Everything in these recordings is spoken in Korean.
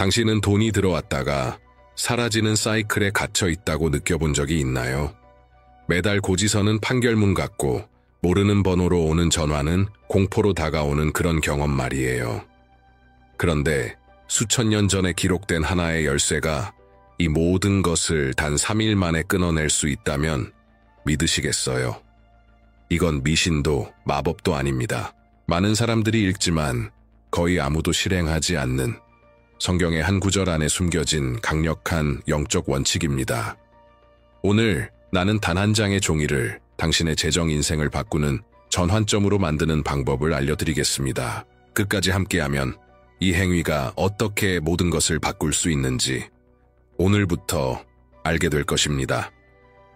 당신은 돈이 들어왔다가 사라지는 사이클에 갇혀 있다고 느껴본 적이 있나요? 매달 고지서는 판결문 같고 모르는 번호로 오는 전화는 공포로 다가오는 그런 경험 말이에요. 그런데 수천 년 전에 기록된 하나의 열쇠가 이 모든 것을 단 3일 만에 끊어낼 수 있다면 믿으시겠어요? 이건 미신도 마법도 아닙니다. 많은 사람들이 읽지만 거의 아무도 실행하지 않는 성경의 한 구절 안에 숨겨진 강력한 영적 원칙입니다. 오늘 나는 단 한 장의 종이를 당신의 재정 인생을 바꾸는 전환점으로 만드는 방법을 알려드리겠습니다. 끝까지 함께하면 이 행위가 어떻게 모든 것을 바꿀 수 있는지 오늘부터 알게 될 것입니다.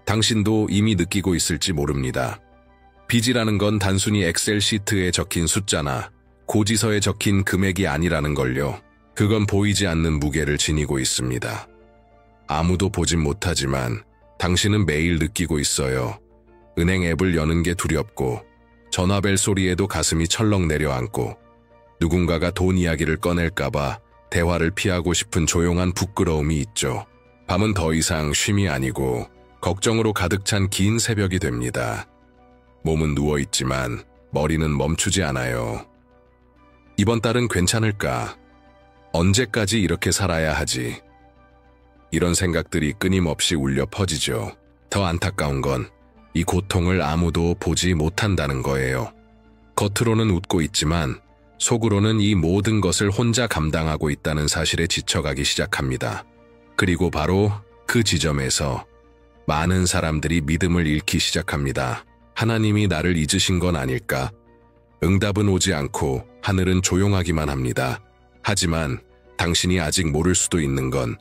당신도 이미 느끼고 있을지 모릅니다. 빚이라는 건 단순히 엑셀 시트에 적힌 숫자나 고지서에 적힌 금액이 아니라는 걸요. 그건 보이지 않는 무게를 지니고 있습니다. 아무도 보진 못하지만 당신은 매일 느끼고 있어요. 은행 앱을 여는 게 두렵고 전화벨 소리에도 가슴이 철렁 내려앉고 누군가가 돈 이야기를 꺼낼까봐 대화를 피하고 싶은 조용한 부끄러움이 있죠. 밤은 더 이상 쉼이 아니고 걱정으로 가득 찬 긴 새벽이 됩니다. 몸은 누워있지만 머리는 멈추지 않아요. 이번 달은 괜찮을까? 언제까지 이렇게 살아야 하지? 이런 생각들이 끊임없이 울려 퍼지죠. 더 안타까운 건 이 고통을 아무도 보지 못한다는 거예요. 겉으로는 웃고 있지만 속으로는 이 모든 것을 혼자 감당하고 있다는 사실에 지쳐가기 시작합니다. 그리고 바로 그 지점에서 많은 사람들이 믿음을 잃기 시작합니다. 하나님이 나를 잊으신 건 아닐까? 응답은 오지 않고 하늘은 조용하기만 합니다. 하지만 당신이 아직 모를 수도 있는 건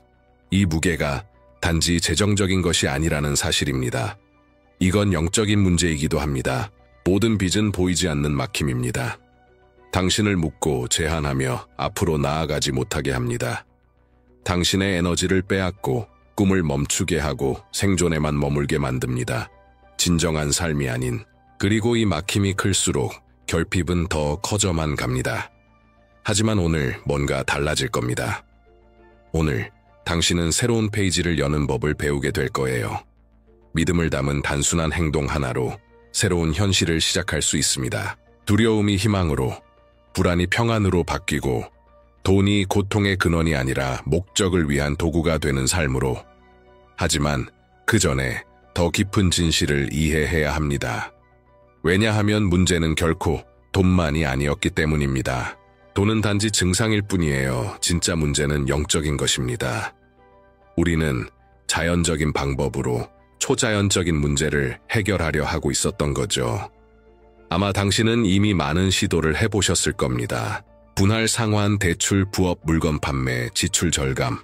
이 무게가 단지 재정적인 것이 아니라는 사실입니다. 이건 영적인 문제이기도 합니다. 모든 빚은 보이지 않는 막힘입니다. 당신을 묶고 제한하며 앞으로 나아가지 못하게 합니다. 당신의 에너지를 빼앗고 꿈을 멈추게 하고 생존에만 머물게 만듭니다. 진정한 삶이 아닌, 그리고 이 막힘이 클수록 결핍은 더 커져만 갑니다. 하지만 오늘 뭔가 달라질 겁니다. 오늘 당신은 새로운 페이지를 여는 법을 배우게 될 거예요. 믿음을 담은 단순한 행동 하나로 새로운 현실을 시작할 수 있습니다. 두려움이 희망으로, 불안이 평안으로 바뀌고 돈이 고통의 근원이 아니라 목적을 위한 도구가 되는 삶으로. 하지만 그 전에 더 깊은 진실을 이해해야 합니다. 왜냐하면 문제는 결코 돈만이 아니었기 때문입니다. 돈은 단지 증상일 뿐이에요. 진짜 문제는 영적인 것입니다. 우리는 자연적인 방법으로 초자연적인 문제를 해결하려 하고 있었던 거죠. 아마 당신은 이미 많은 시도를 해보셨을 겁니다. 분할 상환, 대출, 부업, 물건 판매, 지출 절감.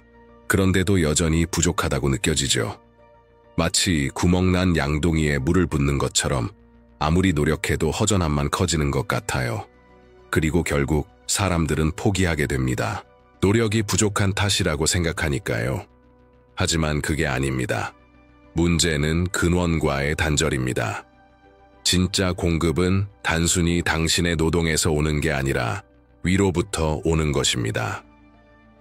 그런데도 여전히 부족하다고 느껴지죠. 마치 구멍난 양동이에 물을 붓는 것처럼 아무리 노력해도 허전함만 커지는 것 같아요. 그리고 결국 사람들은 포기하게 됩니다. 노력이 부족한 탓이라고 생각하니까요. 하지만 그게 아닙니다. 문제는 근원과의 단절입니다. 진짜 공급은 단순히 당신의 노동에서 오는 게 아니라 위로부터 오는 것입니다.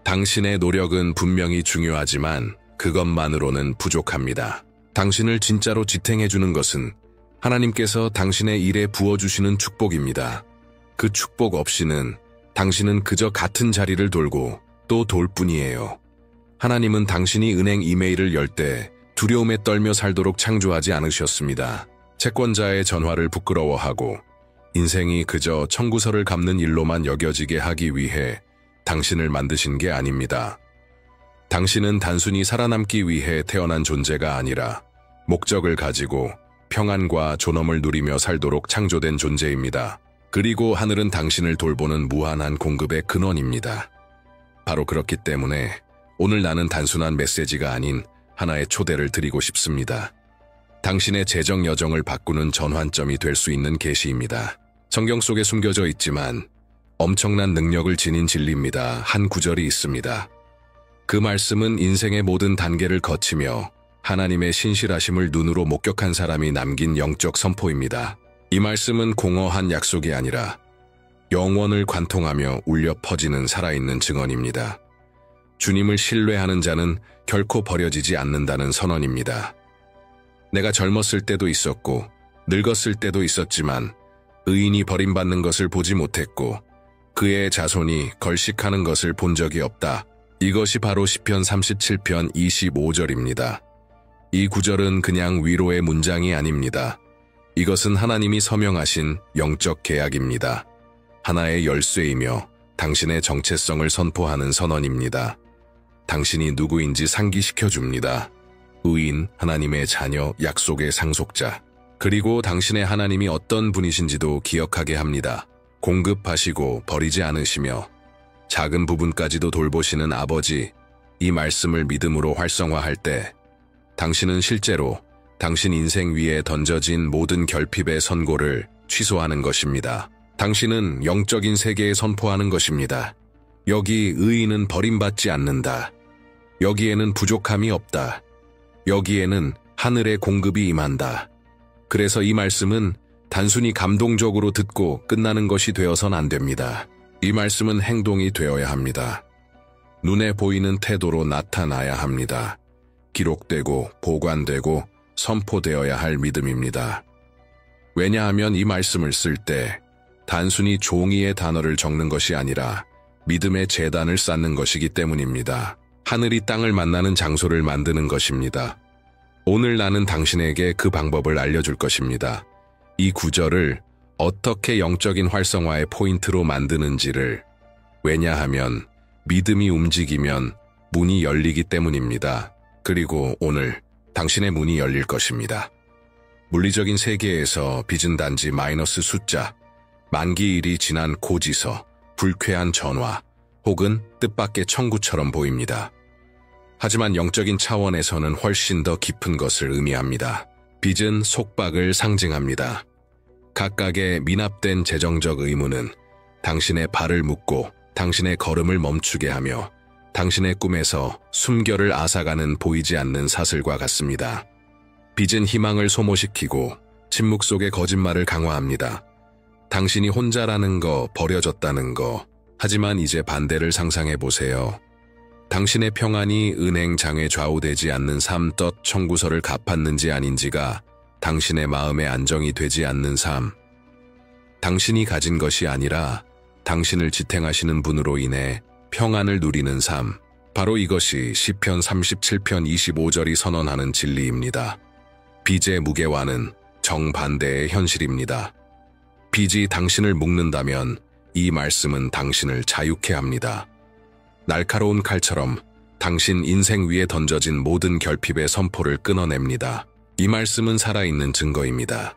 당신의 노력은 분명히 중요하지만 그것만으로는 부족합니다. 당신을 진짜로 지탱해주는 것은 하나님께서 당신의 일에 부어주시는 축복입니다. 그 축복 없이는 당신은 그저 같은 자리를 돌고 또 돌 뿐이에요. 하나님은 당신이 은행 이메일을 열 때 두려움에 떨며 살도록 창조하지 않으셨습니다. 채권자의 전화를 부끄러워하고 인생이 그저 청구서를 갚는 일로만 여겨지게 하기 위해 당신을 만드신 게 아닙니다. 당신은 단순히 살아남기 위해 태어난 존재가 아니라 목적을 가지고 평안과 존엄을 누리며 살도록 창조된 존재입니다. 그리고 하늘은 당신을 돌보는 무한한 공급의 근원입니다. 바로 그렇기 때문에 오늘 나는 단순한 메시지가 아닌 하나의 초대를 드리고 싶습니다. 당신의 재정 여정을 바꾸는 전환점이 될 수 있는 계시입니다. 성경 속에 숨겨져 있지만 엄청난 능력을 지닌 진리입니다. 한 구절이 있습니다. 그 말씀은 인생의 모든 단계를 거치며 하나님의 신실하심을 눈으로 목격한 사람이 남긴 영적 선포입니다. 이 말씀은 공허한 약속이 아니라 영원을 관통하며 울려 퍼지는 살아있는 증언입니다. 주님을 신뢰하는 자는 결코 버려지지 않는다는 선언입니다. 내가 젊었을 때도 있었고 늙었을 때도 있었지만 의인이 버림받는 것을 보지 못했고 그의 자손이 걸식하는 것을 본 적이 없다. 이것이 바로 시편 37편 25절입니다. 이 구절은 그냥 위로의 문장이 아닙니다. 이것은 하나님이 서명하신 영적 계약입니다. 하나의 열쇠이며 당신의 정체성을 선포하는 선언입니다. 당신이 누구인지 상기시켜줍니다. 의인, 하나님의 자녀, 약속의 상속자. 그리고 당신의 하나님이 어떤 분이신지도 기억하게 합니다. 공급하시고 버리지 않으시며 작은 부분까지도 돌보시는 아버지, 이 말씀을 믿음으로 활성화할 때 당신은 실제로 당신 인생 위에 던져진 모든 결핍의 선고를 취소하는 것입니다. 당신은 영적인 세계에 선포하는 것입니다. 여기 의인은 버림받지 않는다. 여기에는 부족함이 없다. 여기에는 하늘의 공급이 임한다. 그래서 이 말씀은 단순히 감동적으로 듣고 끝나는 것이 되어선 안 됩니다. 이 말씀은 행동이 되어야 합니다. 눈에 보이는 태도로 나타나야 합니다. 기록되고 보관되고 선포되어야 할 믿음입니다. 왜냐하면 이 말씀을 쓸 때 단순히 종이의 단어를 적는 것이 아니라 믿음의 제단을 쌓는 것이기 때문입니다. 하늘이 땅을 만나는 장소를 만드는 것입니다. 오늘 나는 당신에게 그 방법을 알려줄 것입니다. 이 구절을 어떻게 영적인 활성화의 포인트로 만드는지를. 왜냐하면 믿음이 움직이면 문이 열리기 때문입니다. 그리고 오늘 당신의 문이 열릴 것입니다. 물리적인 세계에서 빚은 단지 마이너스 숫자, 만기일이 지난 고지서, 불쾌한 전화, 혹은 뜻밖의 청구처럼 보입니다. 하지만 영적인 차원에서는 훨씬 더 깊은 것을 의미합니다. 빚은 속박을 상징합니다. 각각의 미납된 재정적 의무는 당신의 발을 묶고 당신의 걸음을 멈추게 하며 당신의 꿈에서 숨결을 앗아가는 보이지 않는 사슬과 같습니다. 빚은 희망을 소모시키고 침묵 속의 거짓말을 강화합니다. 당신이 혼자라는 거, 버려졌다는 거. 하지만 이제 반대를 상상해 보세요. 당신의 평안이 은행장에 좌우되지 않는 삶덧 청구서를 갚았는지 아닌지가 당신의 마음의 안정이 되지 않는 삶. 당신이 가진 것이 아니라 당신을 지탱하시는 분으로 인해 평안을 누리는 삶. 바로 이것이 시편 37편 25절이 선언하는 진리입니다. 빚의 무게와는 정반대의 현실입니다. 빚이 당신을 묶는다면 이 말씀은 당신을 자유케 합니다. 날카로운 칼처럼 당신 인생 위에 던져진 모든 결핍의 선포를 끊어냅니다. 이 말씀은 살아있는 증거입니다.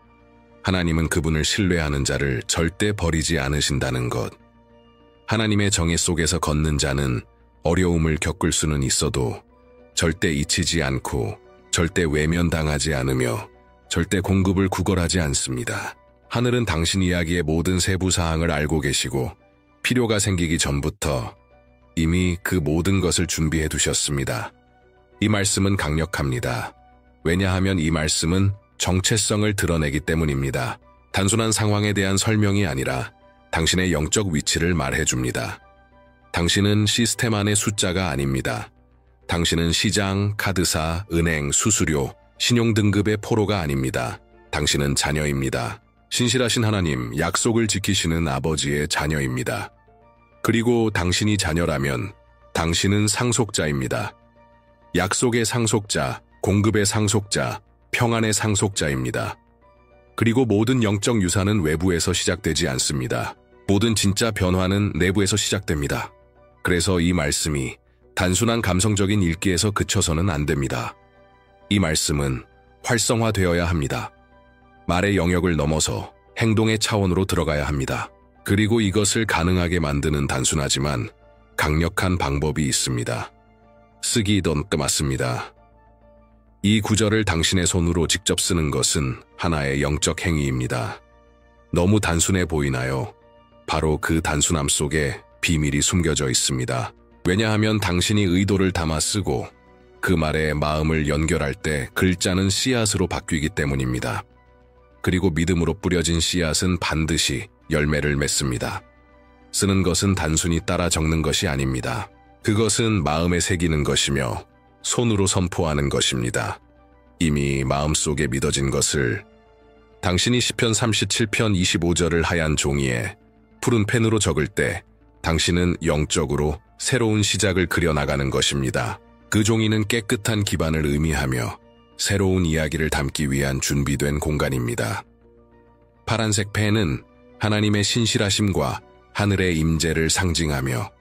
하나님은 그분을 신뢰하는 자를 절대 버리지 않으신다는 것. 하나님의 정의 속에서 걷는 자는 어려움을 겪을 수는 있어도 절대 잊히지 않고 절대 외면당하지 않으며 절대 공급을 구걸하지 않습니다. 하늘은 당신 이야기의 모든 세부 사항을 알고 계시고 필요가 생기기 전부터 이미 그 모든 것을 준비해 두셨습니다. 이 말씀은 강력합니다. 왜냐하면 이 말씀은 정체성을 드러내기 때문입니다. 단순한 상황에 대한 설명이 아니라 당신의 영적 위치를 말해줍니다. 당신은 시스템 안의 숫자가 아닙니다. 당신은 시장, 카드사, 은행, 수수료, 신용등급의 포로가 아닙니다. 당신은 자녀입니다. 신실하신 하나님, 약속을 지키시는 아버지의 자녀입니다. 그리고 당신이 자녀라면 당신은 상속자입니다. 약속의 상속자, 공급의 상속자, 평안의 상속자입니다. 그리고 모든 영적 유산은 외부에서 시작되지 않습니다. 모든 진짜 변화는 내부에서 시작됩니다. 그래서 이 말씀이 단순한 감성적인 읽기에서 그쳐서는 안 됩니다. 이 말씀은 활성화되어야 합니다. 말의 영역을 넘어서 행동의 차원으로 들어가야 합니다. 그리고 이것을 가능하게 만드는 단순하지만 강력한 방법이 있습니다. 쓰기 맞습니다. 이 구절을 당신의 손으로 직접 쓰는 것은 하나의 영적 행위입니다. 너무 단순해 보이나요? 바로 그 단순함 속에 비밀이 숨겨져 있습니다. 왜냐하면 당신이 의도를 담아 쓰고 그 말에 마음을 연결할 때 글자는 씨앗으로 바뀌기 때문입니다. 그리고 믿음으로 뿌려진 씨앗은 반드시 열매를 맺습니다. 쓰는 것은 단순히 따라 적는 것이 아닙니다. 그것은 마음에 새기는 것이며 손으로 선포하는 것입니다. 이미 마음속에 믿어진 것을 당신이 시편 37편 25절을 하얀 종이에 푸른 펜으로 적을 때 당신은 영적으로 새로운 시작을 그려나가는 것입니다. 그 종이는 깨끗한 기반을 의미하며 새로운 이야기를 담기 위한 준비된 공간입니다. 파란색 펜은 하나님의 신실하심과 하늘의 임재를 상징하며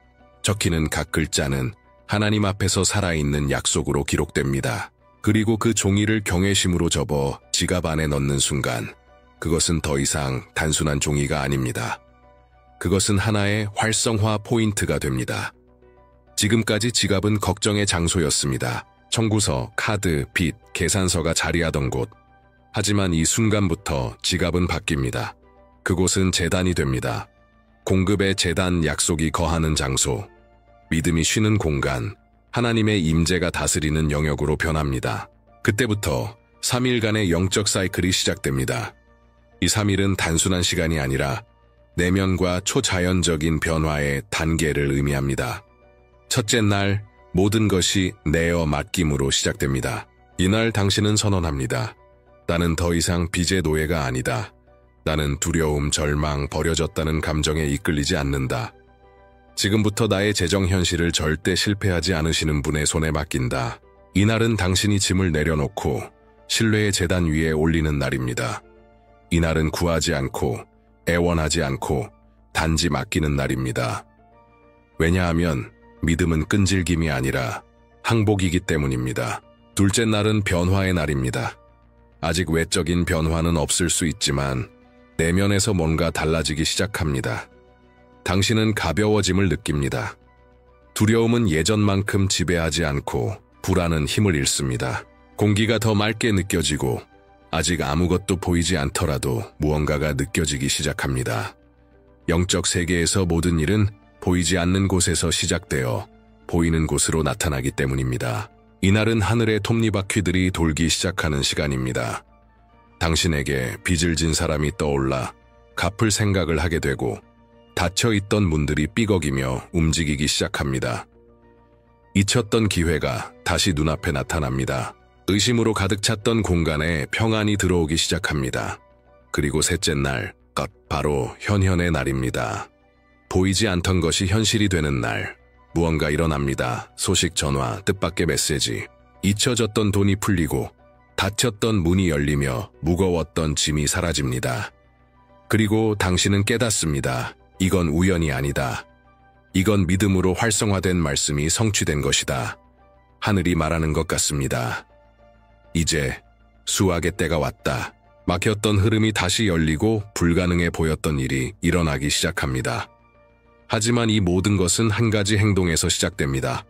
적히는 각 글자는 하나님 앞에서 살아있는 약속으로 기록됩니다. 그리고 그 종이를 경외심으로 접어 지갑 안에 넣는 순간 그것은 더 이상 단순한 종이가 아닙니다. 그것은 하나의 활성화 포인트가 됩니다. 지금까지 지갑은 걱정의 장소였습니다. 청구서, 카드, 빚, 계산서가 자리하던 곳. 하지만 이 순간부터 지갑은 바뀝니다. 그곳은 제단이 됩니다. 공급의 제단, 약속이 거하는 장소, 믿음이 쉬는 공간, 하나님의 임재가 다스리는 영역으로 변합니다. 그때부터 3일간의 영적 사이클이 시작됩니다. 이 3일은 단순한 시간이 아니라 내면과 초자연적인 변화의 단계를 의미합니다. 첫째 날, 모든 것이 내어 맡김으로 시작됩니다. 이날 당신은 선언합니다. 나는 더 이상 빚의 노예가 아니다. 나는 두려움, 절망, 버려졌다는 감정에 이끌리지 않는다. 지금부터 나의 재정 현실을 절대 실패하지 않으시는 분의 손에 맡긴다. 이날은 당신이 짐을 내려놓고 신뢰의 제단 위에 올리는 날입니다. 이날은 구하지 않고 애원하지 않고 단지 맡기는 날입니다. 왜냐하면 믿음은 끈질김이 아니라 항복이기 때문입니다. 둘째 날은 변화의 날입니다. 아직 외적인 변화는 없을 수 있지만 내면에서 뭔가 달라지기 시작합니다. 당신은 가벼워짐을 느낍니다. 두려움은 예전만큼 지배하지 않고 불안은 힘을 잃습니다. 공기가 더 맑게 느껴지고 아직 아무것도 보이지 않더라도 무언가가 느껴지기 시작합니다. 영적 세계에서 모든 일은 보이지 않는 곳에서 시작되어 보이는 곳으로 나타나기 때문입니다. 이날은 하늘의 톱니바퀴들이 돌기 시작하는 시간입니다. 당신에게 빚을 진 사람이 떠올라 갚을 생각을 하게 되고 닫혀있던 문들이 삐걱이며 움직이기 시작합니다. 잊혔던 기회가 다시 눈앞에 나타납니다. 의심으로 가득 찼던 공간에 평안이 들어오기 시작합니다. 그리고 셋째 날, 바로 현현의 날입니다. 보이지 않던 것이 현실이 되는 날, 무언가 일어납니다. 소식, 전화, 뜻밖의 메시지. 잊혀졌던 돈이 풀리고 닫혔던 문이 열리며 무거웠던 짐이 사라집니다. 그리고 당신은 깨닫습니다. 이건 우연이 아니다. 이건 믿음으로 활성화된 말씀이 성취된 것이다. 하늘이 말하는 것 같습니다. 이제 수확의 때가 왔다. 막혔던 흐름이 다시 열리고 불가능해 보였던 일이 일어나기 시작합니다. 하지만 이 모든 것은 한 가지 행동에서 시작됩니다.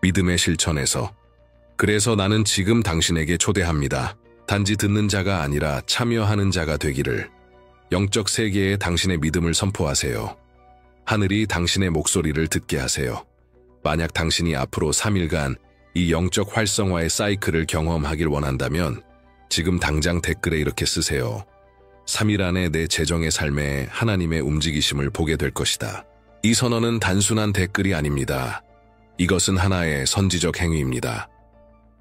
믿음의 실천에서. 그래서 나는 지금 당신에게 초대합니다. 단지 듣는 자가 아니라 참여하는 자가 되기를. 영적 세계에 당신의 믿음을 선포하세요. 하늘이 당신의 목소리를 듣게 하세요. 만약 당신이 앞으로 3일간 이 영적 활성화의 사이클을 경험하길 원한다면 지금 당장 댓글에 이렇게 쓰세요. 3일 안에 내 재정의 삶에 하나님의 움직이심을 보게 될 것이다. 이 선언은 단순한 댓글이 아닙니다. 이것은 하나의 선지적 행위입니다.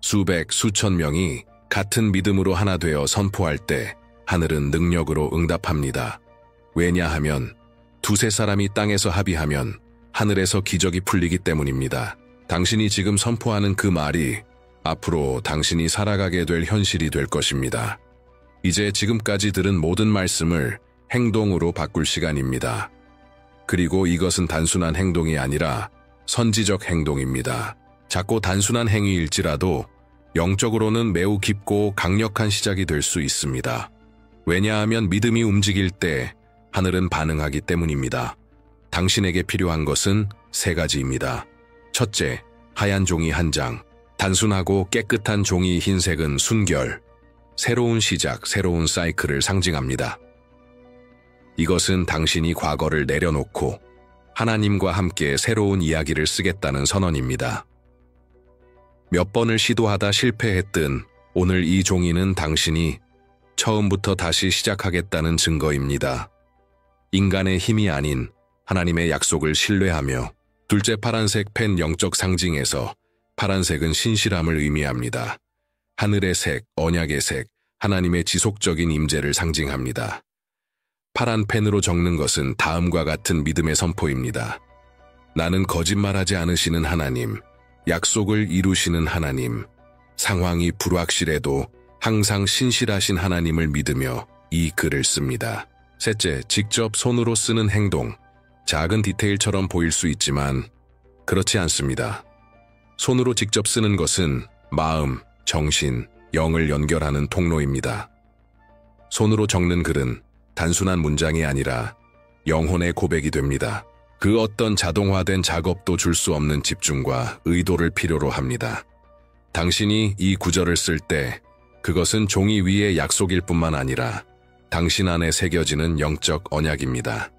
수백, 수천 명이 같은 믿음으로 하나 되어 선포할 때 하늘은 능력으로 응답합니다. 왜냐하면 두세 사람이 땅에서 합의하면 하늘에서 기적이 풀리기 때문입니다. 당신이 지금 선포하는 그 말이 앞으로 당신이 살아가게 될 현실이 될 것입니다. 이제 지금까지 들은 모든 말씀을 행동으로 바꿀 시간입니다. 그리고 이것은 단순한 행동이 아니라 선지적 행동입니다. 작고 단순한 행위일지라도 영적으로는 매우 깊고 강력한 시작이 될 수 있습니다. 왜냐하면 믿음이 움직일 때 하늘은 반응하기 때문입니다. 당신에게 필요한 것은 세 가지입니다. 첫째, 하얀 종이 한 장. 단순하고 깨끗한 종이 흰색은 순결, 새로운 시작, 새로운 사이클을 상징합니다. 이것은 당신이 과거를 내려놓고 하나님과 함께 새로운 이야기를 쓰겠다는 선언입니다. 몇 번을 시도하다 실패했든 오늘 이 종이는 당신이 처음부터 다시 시작하겠다는 증거입니다. 인간의 힘이 아닌 하나님의 약속을 신뢰하며 둘째, 파란색 펜 영적 상징에서 파란색은 신실함을 의미합니다. 하늘의 색, 언약의 색, 하나님의 지속적인 임재를 상징합니다. 파란 펜으로 적는 것은 다음과 같은 믿음의 선포입니다. 나는 거짓말하지 않으시는 하나님, 약속을 이루시는 하나님, 상황이 불확실해도 항상 신실하신 하나님을 믿으며 이 글을 씁니다. 셋째, 직접 손으로 쓰는 행동. 작은 디테일처럼 보일 수 있지만 그렇지 않습니다. 손으로 직접 쓰는 것은 마음, 정신, 영을 연결하는 통로입니다. 손으로 적는 글은 단순한 문장이 아니라 영혼의 고백이 됩니다. 그 어떤 자동화된 작업도 줄 수 없는 집중과 의도를 필요로 합니다. 당신이 이 구절을 쓸 때 그것은 종이 위의 약속일 뿐만 아니라 당신 안에 새겨지는 영적 언약입니다.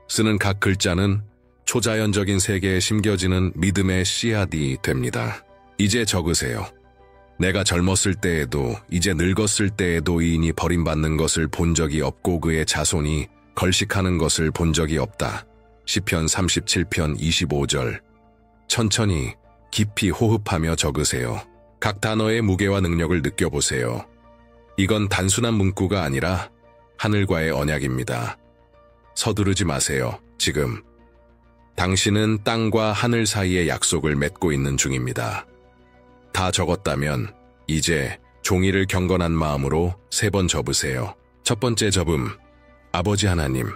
쓰는 각 글자는 초자연적인 세계에 심겨지는 믿음의 씨앗이 됩니다. 이제 적으세요. 내가 젊었을 때에도 이제 늙었을 때에도 이인이 버림받는 것을 본 적이 없고 그의 자손이 걸식하는 것을 본 적이 없다. 시편 37편 25절. 천천히 깊이 호흡하며 적으세요. 각 단어의 무게와 능력을 느껴보세요. 이건 단순한 문구가 아니라 하늘과의 언약입니다. 서두르지 마세요. 지금 당신은 땅과 하늘 사이의 약속을 맺고 있는 중입니다. 다 적었다면 이제 종이를 경건한 마음으로 3번 접으세요. 첫 번째 접음. 아버지 하나님,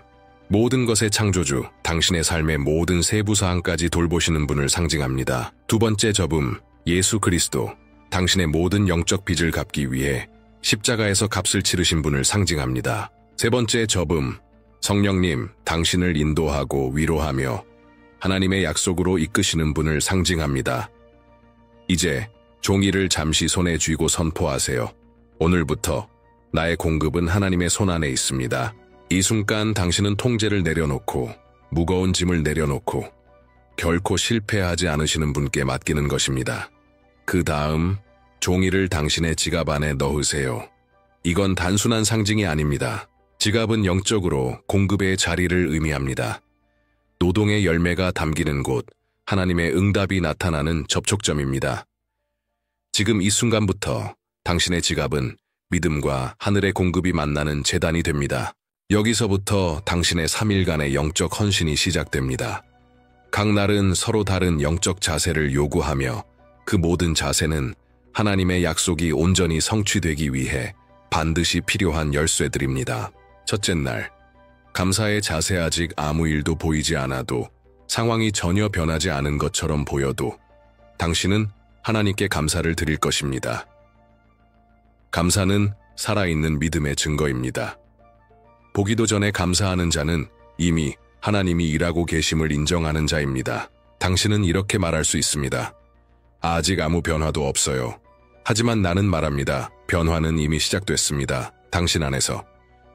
모든 것의 창조주, 당신의 삶의 모든 세부사항까지 돌보시는 분을 상징합니다. 두 번째 접음. 예수 그리스도, 당신의 모든 영적 빚을 갚기 위해 십자가에서 값을 치르신 분을 상징합니다. 세 번째 접음. 성령님, 당신을 인도하고 위로하며 하나님의 약속으로 이끄시는 분을 상징합니다. 이제 종이를 잠시 손에 쥐고 선포하세요. 오늘부터 나의 공급은 하나님의 손 안에 있습니다. 이 순간 당신은 통제를 내려놓고 무거운 짐을 내려놓고 결코 실패하지 않으시는 분께 맡기는 것입니다. 그 다음 종이를 당신의 지갑 안에 넣으세요. 이건 단순한 상징이 아닙니다. 지갑은 영적으로 공급의 자리를 의미합니다. 노동의 열매가 담기는 곳, 하나님의 응답이 나타나는 접촉점입니다. 지금 이 순간부터 당신의 지갑은 믿음과 하늘의 공급이 만나는 제단이 됩니다. 여기서부터 당신의 3일간의 영적 헌신이 시작됩니다. 각 날은 서로 다른 영적 자세를 요구하며 그 모든 자세는 하나님의 약속이 온전히 성취되기 위해 반드시 필요한 열쇠들입니다. 첫째 날, 감사의 자세. 아직 아무 일도 보이지 않아도, 상황이 전혀 변하지 않은 것처럼 보여도 당신은 하나님께 감사를 드릴 것입니다. 감사는 살아있는 믿음의 증거입니다. 보기도 전에 감사하는 자는 이미 하나님이 일하고 계심을 인정하는 자입니다. 당신은 이렇게 말할 수 있습니다. 아직 아무 변화도 없어요. 하지만 나는 말합니다. 변화는 이미 시작됐습니다. 당신 안에서.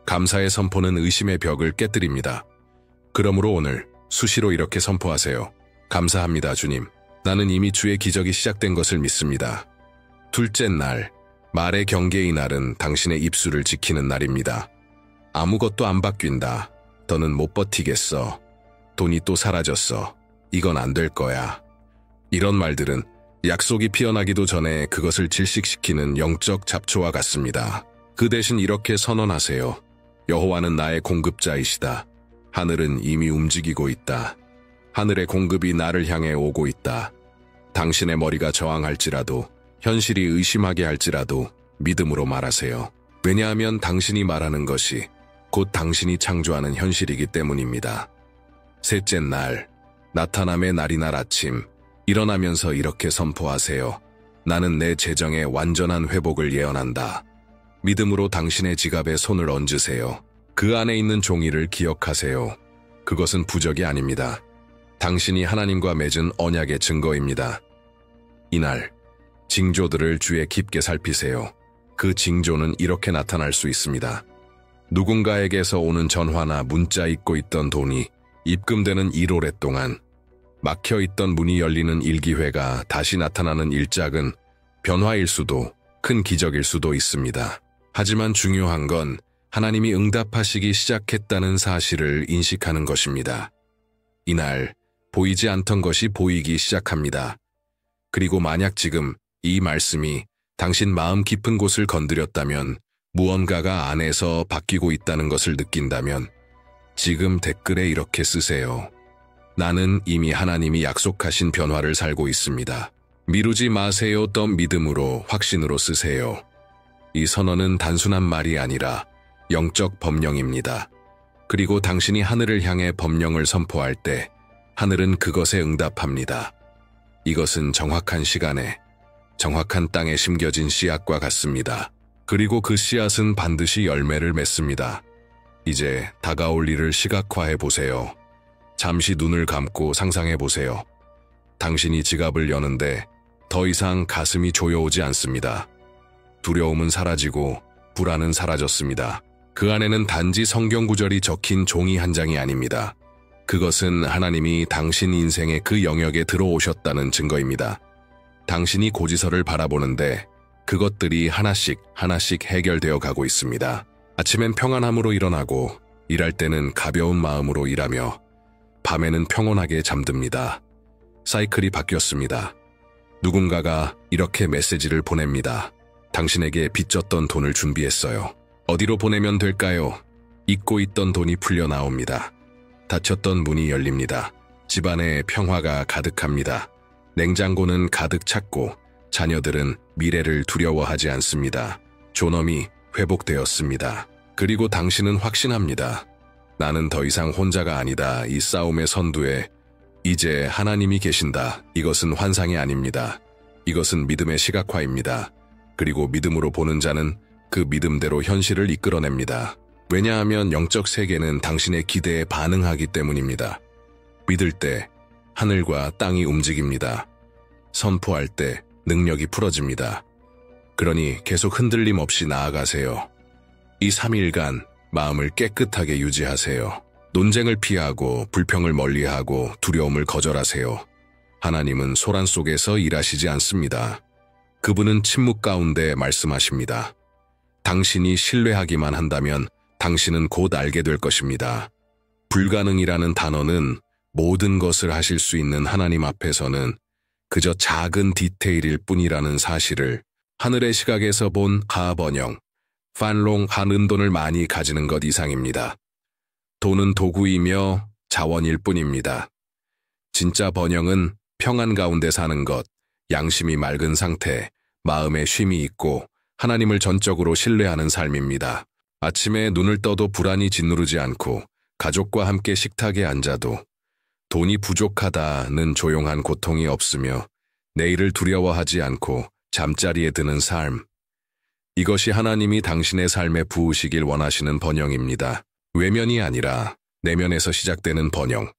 감사의 선포는 의심의 벽을 깨뜨립니다. 그러므로 오늘 수시로 이렇게 선포하세요. 감사합니다, 주님. 나는 이미 주의 기적이 시작된 것을 믿습니다. 둘째 날, 말의 경계의 날은 당신의 입술을 지키는 날입니다. 아무것도 안 바뀐다. 더는 못 버티겠어. 돈이 또 사라졌어. 이건 안 될 거야. 이런 말들은 약속이 피어나기도 전에 그것을 질식시키는 영적 잡초와 같습니다. 그 대신 이렇게 선언하세요. 여호와는 나의 공급자이시다. 하늘은 이미 움직이고 있다. 하늘의 공급이 나를 향해 오고 있다. 당신의 머리가 저항할지라도, 현실이 의심하게 할지라도 믿음으로 말하세요. 왜냐하면 당신이 말하는 것이 곧 당신이 창조하는 현실이기 때문입니다. 셋째 날, 나타남의 날이날 아침, 일어나면서 이렇게 선포하세요. 나는 내 재정의 완전한 회복을 예언한다. 믿음으로 당신의 지갑에 손을 얹으세요. 그 안에 있는 종이를 기억하세요. 그것은 부적이 아닙니다. 당신이 하나님과 맺은 언약의 증거입니다. 이날, 징조들을 주에 깊게 살피세요. 그 징조는 이렇게 나타날 수 있습니다. 누군가에게서 오는 전화나 문자 잊고 있던 돈이 입금되는 1월 동안, 막혀있던 문이 열리는 일기회가 다시 나타나는 일작은 변화일 수도, 큰 기적일 수도 있습니다. 하지만 중요한 건 하나님이 응답하시기 시작했다는 사실을 인식하는 것입니다. 이날 보이지 않던 것이 보이기 시작합니다. 그리고 만약 지금 이 말씀이 당신 마음 깊은 곳을 건드렸다면, 무언가가 안에서 바뀌고 있다는 것을 느낀다면 지금 댓글에 이렇게 쓰세요. 나는 이미 하나님이 약속하신 변화를 살고 있습니다. 미루지 마세요. 더 믿음으로, 확신으로 쓰세요. 이 선언은 단순한 말이 아니라 영적 법령입니다. 그리고 당신이 하늘을 향해 법령을 선포할 때 하늘은 그것에 응답합니다. 이것은 정확한 시간에, 정확한 땅에 심겨진 씨앗과 같습니다. 그리고 그 씨앗은 반드시 열매를 맺습니다. 이제 다가올 일을 시각화해 보세요. 잠시 눈을 감고 상상해 보세요. 당신이 지갑을 여는데 더 이상 가슴이 조여오지 않습니다. 두려움은 사라지고 불안은 사라졌습니다. 그 안에는 단지 성경 구절이 적힌 종이 한 장이 아닙니다. 그것은 하나님이 당신 인생의 그 영역에 들어오셨다는 증거입니다. 당신이 고지서를 바라보는데 그것들이 하나씩 하나씩 해결되어 가고 있습니다. 아침엔 평안함으로 일어나고, 일할 때는 가벼운 마음으로 일하며, 밤에는 평온하게 잠듭니다. 사이클이 바뀌었습니다. 누군가가 이렇게 메시지를 보냅니다. 당신에게 빚졌던 돈을 준비했어요. 어디로 보내면 될까요? 잊고 있던 돈이 풀려 나옵니다. 닫혔던 문이 열립니다. 집안에 평화가 가득합니다. 냉장고는 가득 찼고 자녀들은 미래를 두려워하지 않습니다. 존엄이 회복되었습니다. 그리고 당신은 확신합니다. 나는 더 이상 혼자가 아니다. 이 싸움의 선두에 이제 하나님이 계신다. 이것은 환상이 아닙니다. 이것은 믿음의 시각화입니다. 그리고 믿음으로 보는 자는 그 믿음대로 현실을 이끌어냅니다. 왜냐하면 영적 세계는 당신의 기대에 반응하기 때문입니다. 믿을 때 하늘과 땅이 움직입니다. 선포할 때 능력이 풀어집니다. 그러니 계속 흔들림 없이 나아가세요. 이 3일간 마음을 깨끗하게 유지하세요. 논쟁을 피하고 불평을 멀리하고 두려움을 거절하세요. 하나님은 소란 속에서 일하시지 않습니다. 그분은 침묵 가운데 말씀하십니다. 당신이 신뢰하기만 한다면 당신은 곧 알게 될 것입니다. 불가능이라는 단어는 모든 것을 하실 수 있는 하나님 앞에서는 그저 작은 디테일일 뿐이라는 사실을 하늘의 시각에서 본 하번영, 판롱 하는 돈을 많이 가지는 것 이상입니다. 돈은 도구이며 자원일 뿐입니다. 진짜 번영은 평안 가운데 사는 것, 양심이 맑은 상태, 마음에 쉼이 있고 하나님을 전적으로 신뢰하는 삶입니다. 아침에 눈을 떠도 불안이 짓누르지 않고 가족과 함께 식탁에 앉아도 돈이 부족하다는 조용한 고통이 없으며 내일을 두려워하지 않고 잠자리에 드는 삶. 이것이 하나님이 당신의 삶에 부으시길 원하시는 번영입니다. 외면이 아니라 내면에서 시작되는 번영.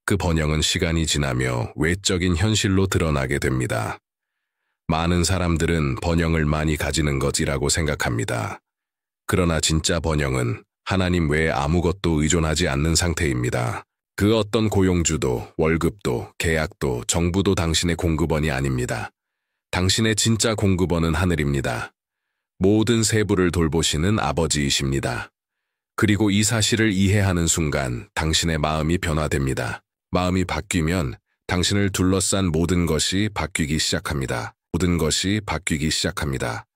그 번영은 시간이 지나며 외적인 현실로 드러나게 됩니다. 많은 사람들은 번영을 많이 가지는 것이라고 생각합니다. 그러나 진짜 번영은 하나님 외에 아무것도 의존하지 않는 상태입니다. 그 어떤 고용주도, 월급도, 계약도, 정부도 당신의 공급원이 아닙니다. 당신의 진짜 공급원은 하늘입니다. 모든 세부를 돌보시는 아버지이십니다. 그리고 이 사실을 이해하는 순간 당신의 마음이 변화됩니다. 마음이 바뀌면 당신을 둘러싼 모든 것이 바뀌기 시작합니다. 모든 것이 바뀌기 시작합니다.